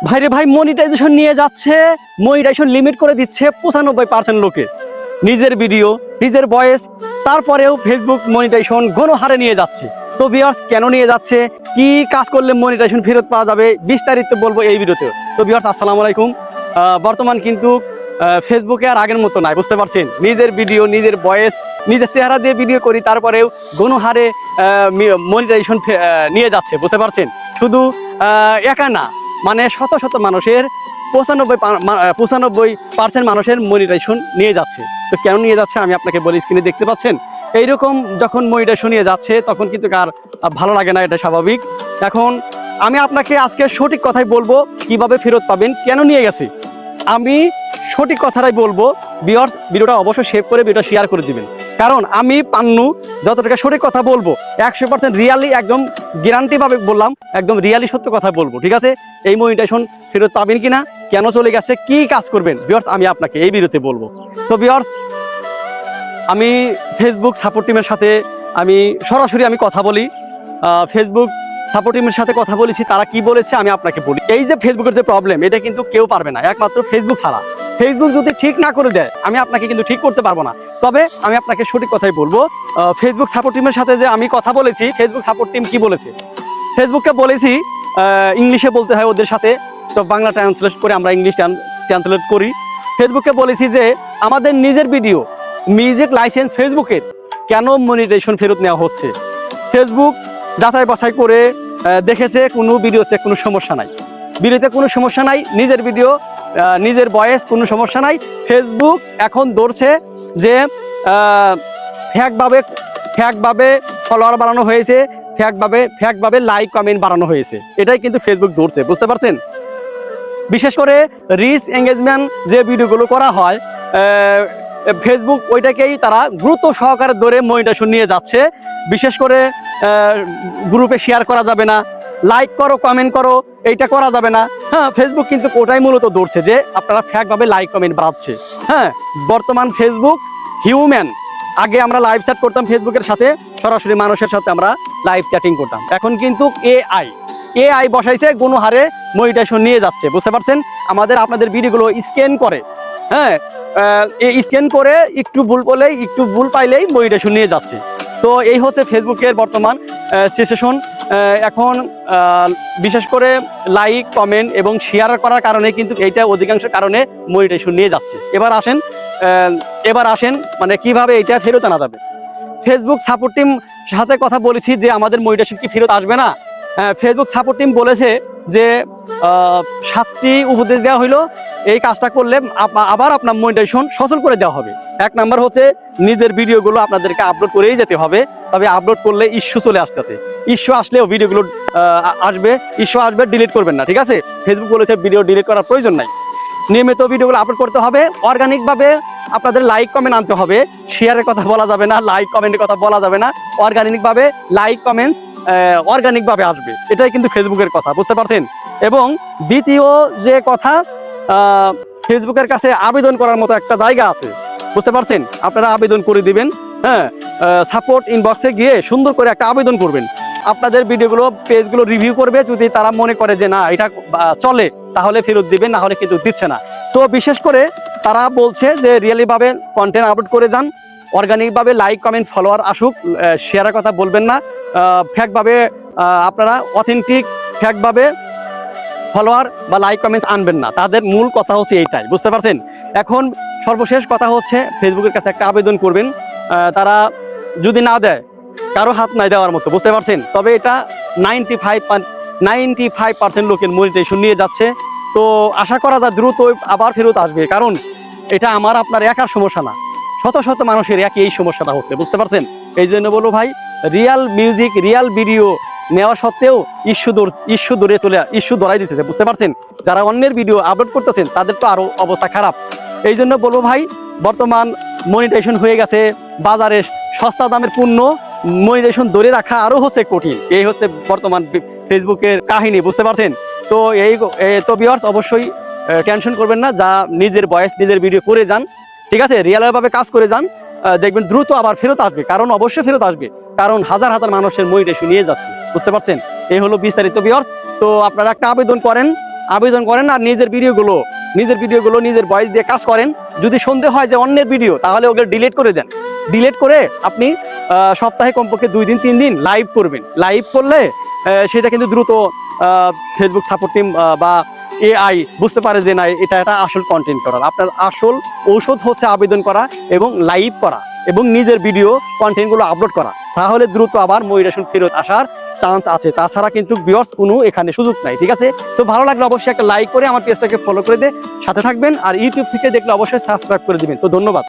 ভাইরে ভাই, মনিটাইজেশন নিয়ে যাচ্ছে, মনিটাইজেশন লিমিট করে দিচ্ছে 95% লোকে নিজের ভিডিও, নিজের ভয়েস, তারপরেও ফেসবুক মনিটাইজেশন গণহারে নিয়ে যাচ্ছে। তো ভিউয়ার্স, কেন নিয়ে যাচ্ছে, কি কাজ করলে মনিটাইজেশন ফেরত পাওয়া যাবে, বিস্তারিত বলবো এই ভিডিওতে। তো ভিউয়ার্স, আসসালামু আলাইকুম। বর্তমান কিন্তু ফেসবুকে আর আগের মতো নাই, বুঝতে পারছেন। নিজের ভিডিও, নিজের ভয়েস, নিজের চেহারা দিয়ে ভিডিও করি, তারপরেও গণহারে মনিটাইজেশন নিয়ে যাচ্ছে, বুঝতে পারছেন। শুধু একা না, মানে শত শত মানুষের 95% মানুষের মনিটাইজেশন নিয়ে যাচ্ছে। তো কেন নিয়ে যাচ্ছে আমি আপনাকে বলি, স্ক্রিনে দেখতে পাচ্ছেন। এইরকম যখন মনিটাইজেশন নিয়ে যাচ্ছে তখন কিন্তু কার ভালো লাগে না, এটা স্বাভাবিক। এখন আমি আপনাকে আজকে সঠিক কথাই বলবো, কিভাবে ফেরত পাবেন, কেন নিয়ে গেছি আমি সঠিক কথাটাই বলবো। ভিউয়ার্স, ভিডিওটা অবশ্যই সেভ করে ভিডিওটা শেয়ার করে দিবেন, কারণ আমি পান্নু যতটুকু সঠিক কথা বলবো 100% রিয়ালি, একদম গ্যারান্টি ভাবে বললাম, একদম রিয়ালি সত্য কথা বলবো, ঠিক আছে। এই মনিটাইজেশন ফেরত পাবেন কিনা, কেন চলে গেছে, কি কাজ করবেন, ভিউয়ার্স আমি আপনাকে এই ভিডিওতে বলবো। তো ভিউয়ার্স, আমি ফেসবুক সাপোর্ট টিমের সাথে আমি সরাসরি কথা বলি। ফেসবুক সাপোর্ট টিমের সাথে কথা বলেছি, তারা কি বলেছে আমি আপনাকে বলি। এই যে ফেসবুকের যে প্রবলেম, এটা কিন্তু কেউ পারবে না, একমাত্র ফেসবুক ছাড়া। ফেসবুক যদি ঠিক না করে দেয়, আমি আপনাকে কিন্তু ঠিক করতে পারবো না। তবে আমি আপনাকে সঠিক কথাই বলবো। ফেসবুক সাপোর্ট টিমের সাথে যে আমি কথা বলেছি, ফেসবুক সাপোর্ট টিম কি বলেছে, ফেসবুককে বলেছি ইংলিশে বলতে হয় ওদের সাথে, তো বাংলা ট্রান্সলেট করে আমরা ইংলিশ ট্রান্সলেট করি। ফেসবুককে বলেছি যে আমাদের নিজের ভিডিও, মিউজিক লাইসেন্স ফেসবুকের, কেন মনিটাইজেশন ফেরত নেওয়া হচ্ছে। ফেসবুক যাচাই বাছাই করে দেখেছে কোনো ভিডিওতে কোনো সমস্যা নাই, ভিডিওতে কোনো সমস্যা নাই, নিজের ভিডিও, নিজের ভয়েস, কোনো সমস্যা নাই। ফেসবুক এখন ধরছে যে ফ্যাকভাবে ফলোয়ার বাড়ানো হয়েছে, ফ্যাকভাবে লাইক কমেন্ট বাড়ানো হয়েছে, এটাই কিন্তু ফেসবুক ধরছে, বুঝতে পারছেন। বিশেষ করে রিচ এঙ্গেজমেন্ট যে ভিডিওগুলো করা হয়, ফেসবুক ওইটাকেই তারা গুরুত্ব সহকারে ধরে মনিটাইজেশন নিয়ে যাচ্ছে। বিশেষ করে গ্রুপে শেয়ার করা যাবে না, লাইক করো, কমেন্ট করো, এইটা করা যাবে না। হ্যাঁ, ফেসবুক কিন্তু ওটাই মূলত ধরছে যে আপনারা ফ্যাকভাবে লাইক কমেন্ট বাড়াচ্ছে। হ্যাঁ, বর্তমান ফেসবুক হিউম্যান। আগে আমরা লাইভ চ্যাট করতাম ফেসবুকের সাথে, সরাসরি মানুষের সাথে আমরা লাইভ চ্যাটিং করতাম। এখন কিন্তু এআই বসাইছে, গণহারে মনিটাইজেশন নিয়ে যাচ্ছে, বুঝতে পারছেন। আপনাদের ভিডিওগুলো স্ক্যান করে, হ্যাঁ, স্ক্যান করে একটু ভুল পাইলেই মনিটাইজেশন নিয়ে যাচ্ছে। তো এই হচ্ছে ফেসবুকের বর্তমান সিচুয়েশন। এখন বিশেষ করে লাইক, কমেন্ট এবং শেয়ার করার কারণে কিন্তু এইটা অধিকাংশ কারণে মনিটাইজেশন নিয়ে যাচ্ছে। এবার আসেন মানে কিভাবে এটা ফেরত আনা যাবে। ফেসবুক সাপোর্ট টিম সাথে কথা বলেছি যে আমাদের মনিটাইজেশন কি ফেরত আসবে না। ফেসবুক সাপোর্ট টিম বলেছে যে 7টি উপদেশ দেওয়া হইলো, এই কাজটা করলে আবার আপনার মনিটাইজেশন সচল করে দেওয়া হবে। 1 নাম্বার হচ্ছে নিজের ভিডিওগুলো আপনাদেরকে আপলোড করেই যেতে হবে, তবে আপলোড করলে ইস্যু চলে আসতেছে, ইস্যু আসলেও ভিডিওগুলো ইস্যু আসবে, ডিলিট করবেন না, ঠিক আছে। ফেসবুক বলেছে ভিডিও ডিলিট করার প্রয়োজন নাই, নিয়মিত ভিডিওগুলো আপলোড করতে হবে, অর্গানিকভাবে আপনাদের লাইক কমেন্ট আনতে হবে। শেয়ারের কথা বলা যাবে না, লাইক কমেন্টের কথা বলা যাবে না, অর্গানিকভাবে লাইক কমেন্টস অর্গানিকভাবে আসবে, এটাই কিন্তু ফেসবুকের কথা, বুঝতে পারছেন। এবং দ্বিতীয় যে কথা, ফেসবুকের কাছে আবেদন করার মতো একটা জায়গা আছে, বুঝতে পারছেন। আপনারা আবেদন করে দিবেন, হ্যাঁ, সাপোর্ট ইনবক্সে গিয়ে সুন্দর করে একটা আবেদন করবেন। আপনাদের ভিডিওগুলো, পেজগুলো রিভিউ করবে, যদি তারা মনে করে যে না এটা চলে, তাহলে ফেরত দিবেন, না হলে কিন্তু দিচ্ছে না। তো বিশেষ করে তারা বলছে যে রিয়েলিভাবে কন্টেন্ট আপলোড করে যান, অর্গানিকভাবে লাইক কমেন্ট ফলোয়ার আসুক, শেয়ারের কথা বলবেন না, ফ্যাকভাবে আপনারা অথেন্টিক ফ্যাকভাবে ফলোয়ার বা লাইক কমেন্টস আনবেন না। তাদের মূল কথা হচ্ছে এইটাই, বুঝতে পারছেন। এখন সর্বশেষ কথা হচ্ছে ফেসবুকের কাছে একটা আবেদন করবেন, তারা যদি না দেয়, কারো হাত নাই দেওয়ার মতো, বুঝতে পারছেন। তবে এটা 95% লোকের মনিটাইজেশন নিয়ে যাচ্ছে। তো আশা করা যায় দ্রুত আবার ফেরত আসবে, কারণ এটা আমার আপনার একার সমস্যা না, শত শত মানুষের এই সমস্যাটা হচ্ছে, বুঝতে পারছেন। এই জন্য বলো ভাই, রিয়াল মিউজিক, রিয়াল ভিডিও নেওয়া সত্ত্বেও ইস্যু ধরাই দিতেছে, বুঝতে পারছেন। যারা অন্যের ভিডিও আপলোড করতেছেন তাদের তো আরো অবস্থা খারাপ। এই জন্য বলবো ভাই, বর্তমান মনিটাইজেশন হয়ে গেছে বাজারে সস্তা দামের পণ্য, মনিটাইজেশন ধরে রাখা আরো হচ্ছে কঠিন। এই হচ্ছে বর্তমান ফেসবুকের কাহিনী, বুঝতে পারছেন। তো ভিউয়ার্স, অবশ্যই টেনশন করবেন না, যা নিজের ভয়েস, নিজের ভিডিও করে যান, ঠিক আছে, রিয়েলভাবে কাজ করে যান, দেখবেন দ্রুত আবার ফেরত আসবে, কারণ অবশ্যই ফেরত আসবে, কারণ হাজার হাজার মানুষের মনিটাইজেশন নিয়ে যাচ্ছে, বুঝতে পারছেন। এই হলো বিস্তারিত ভিউয়ার্স। তো আপনারা একটা আবেদন করেন, আবেদন করেন আর নিজের ভিডিওগুলো নিজের ভয়েস দিয়ে কাজ করেন। যদি সন্দেহ হয় যে অন্যের ভিডিও, তাহলে ওগুলো ডিলিট করে দেন। ডিলিট করে আপনি সপ্তাহে কমপক্ষে 2 দিন 3 দিন লাইভ করবেন। লাইভ করলে সেটা কিন্তু দ্রুত ফেসবুক সাপোর্ট টিম বা AI বুঝতে পারে যে না, এটা একটা আসল কন্টেন্ট করার। আপনার আসল ঔষধ হচ্ছে আবেদন করা এবং লাইভ করা এবং নিজের ভিডিও কন্টেন্টগুলো আপলোড করা। তাহলে দ্রুত আবার মনিটাইজেশন ফেরত আসার চান্স আছে। তাছাড়া কিন্তু ভিউয়ার্স কোনো এখানে সুযোগ নাই। ঠিক আছে, তো ভালো লাগলে অবশ্যই একটা লাইক করে আমার পেজটাকে ফলো করে দিয়ে সাথে থাকবেন। আর ইউটিউব থেকে দেখলে অবশ্যই সাবস্ক্রাইব করে দিবেন। তো ধন্যবাদ।